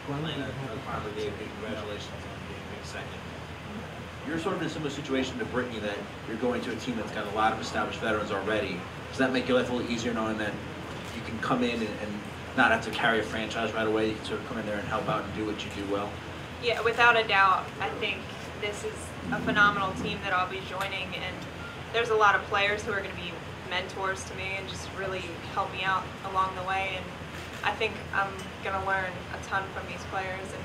Elena, probably congratulations on being second. You're sort of in a similar situation to Brittany, that you're going to a team that's got a lot of established veterans already. Does that make your life a little easier knowing that you can come in and not have to carry a franchise right away? You can sort of come in there and help out and do what you do well? Yeah, without a doubt. I think this is a phenomenal team that I'll be joining, and there's a lot of players who are going to be mentors to me and just really help me out along the way. And I think I'm going to learn a ton from these players, and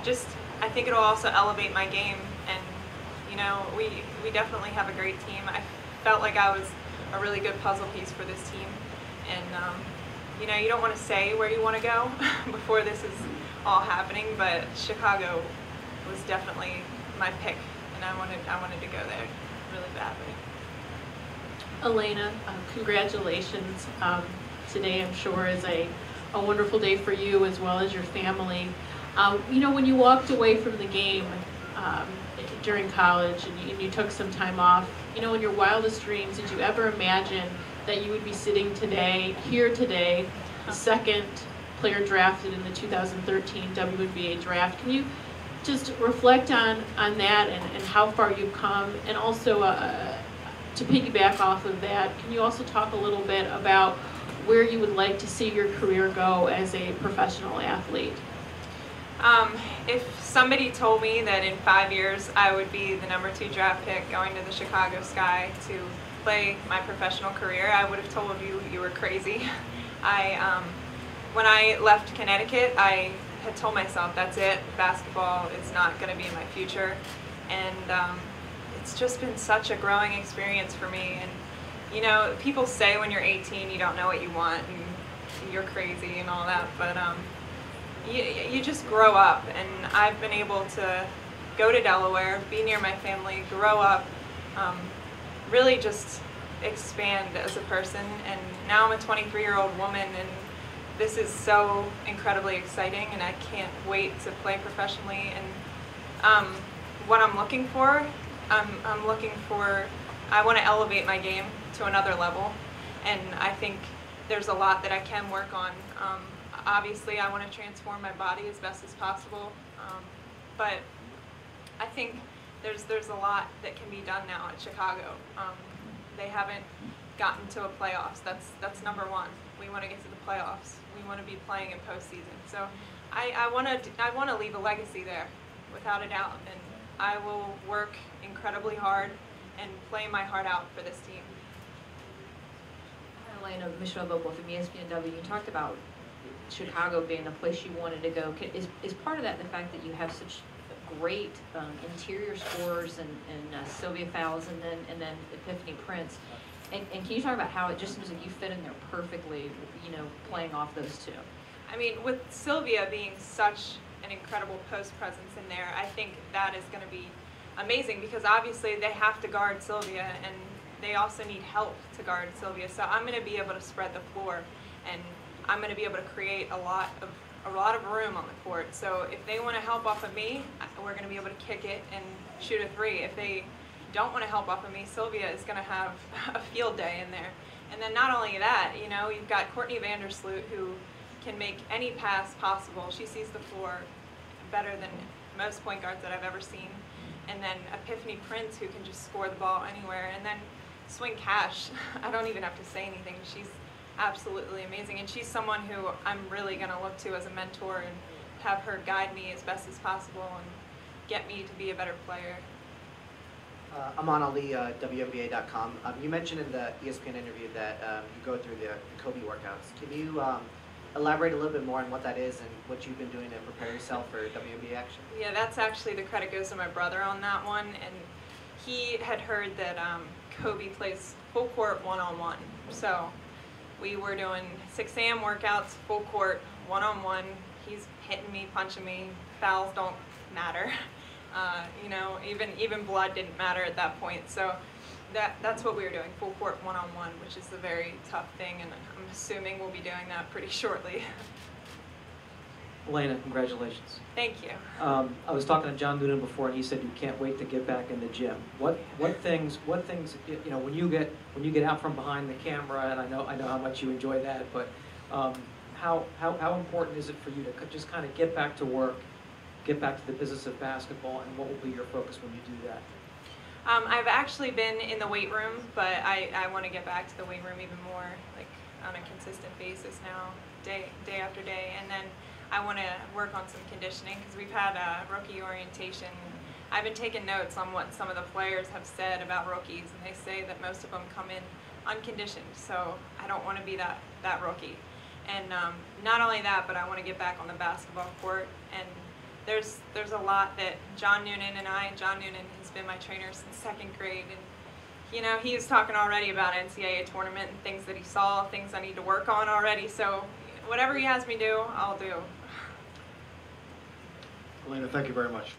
just I think it'll also elevate my game. And you know, we definitely have a great team. I felt like I was a really good puzzle piece for this team, and you know, you don't want to say where you want to go before this is all happening, but Chicago was definitely my pick, and I wanted to go there really badly. Elena, congratulations. Today, I'm sure, is a wonderful day for you as well as your family. You know, when you walked away from the game during college and you took some time off, you know, in your wildest dreams, did you ever imagine that you would be sitting here today, the second player drafted in the 2013 WNBA Draft? Can you just reflect on that and how far you've come? And also, to piggyback off of that, can you also talk a little bit about where you would like to see your career go as a professional athlete? If somebody told me that in 5 years I would be the #2 draft pick going to the Chicago Sky to play my professional career, I would have told you were crazy. When I left Connecticut, I had told myself, that's it, basketball is not going to be in my future. And it's just been such a growing experience for me. And you know, people say when you're 18 you don't know what you want and you're crazy and all that, but you just grow up, and I've been able to go to Delaware, be near my family, grow up, really just expand as a person. And now I'm a 23-year-old woman, and this is so incredibly exciting, and I can't wait to play professionally. And what I'm looking for, I want to elevate my game to another level, and I think there's a lot that I can work on. Obviously, I want to transform my body as best as possible, but I think there's a lot that can be done now at Chicago. They haven't gotten to a playoffs. That's number one. We want to get to the playoffs. We want to be playing in postseason. So I want to leave a legacy there, without a doubt, and I will work incredibly hard and play my heart out for this team. Elena, Michelle Vogel from ESPNW, you talked about Chicago being the place you wanted to go. Is part of that the fact that you have such great interior scorers and Sylvia Fowles and then Epiphany Prince? And can you talk about how it just seems like you fit in there perfectly, you know, playing off those two? I mean, with Sylvia being such an incredible post presence in there, I think that is going to be amazing, because obviously they have to guard Sylvia, and they also need help to guard Sylvia. So I'm going to be able to spread the floor, and I'm going to be able to create a lot of room on the court. So if they want to help off of me, we're going to be able to kick it and shoot a three. If they don't want to help off of me, Sylvia is going to have a field day in there. And then not only that, you know, you've got Courtney Vandersloot, who can make any pass possible. She sees the floor better than most point guards that I've ever seen. And then Epiphany Prince, who can just score the ball anywhere. And then Swing Cash, I don't even have to say anything. She's absolutely amazing, and she's someone who I'm really going to look to as a mentor and have her guide me as best as possible and get me to be a better player. Aman Ali, WNBA.com. You mentioned in the ESPN interview that you go through the Kobe workouts. Can you elaborate a little bit more on what that is and what you've been doing to prepare yourself for WNBA action? Yeah, that's actually, the credit goes to my brother on that one, and he had heard that Kobe plays full court one-on-one. So we were doing 6 a.m. workouts, full court, one-on-one. He's hitting me, punching me. Fouls don't matter. You know, even blood didn't matter at that point. So that's what we were doing, full court one-on-one, which is a very tough thing, and I'm assuming we'll be doing that pretty shortly. Elena, congratulations. Thank you. I was talking to John Noonan before, and he said you can't wait to get back in the gym. What things you know, when you get out from behind the camera, and I know how much you enjoy that, but how important is it for you to just kind of get back to work, get back to the business of basketball, and what will be your focus when you do that? I've actually been in the weight room, but I want to get back to the weight room even more, like on a consistent basis now, day after day. And then I want to work on some conditioning because we've had rookie orientation. I've been taking notes on what some of the players have said about rookies, and they say that most of them come in unconditioned. So I don't want to be that rookie. And not only that, but I want to get back on the basketball court. And there's a lot that John Noonan has been my trainer since 2nd grade, and you know, he was talking already about NCAA tournament and things that he saw, things I need to work on already. So whatever he has me do, I'll do. Elena, thank you very much.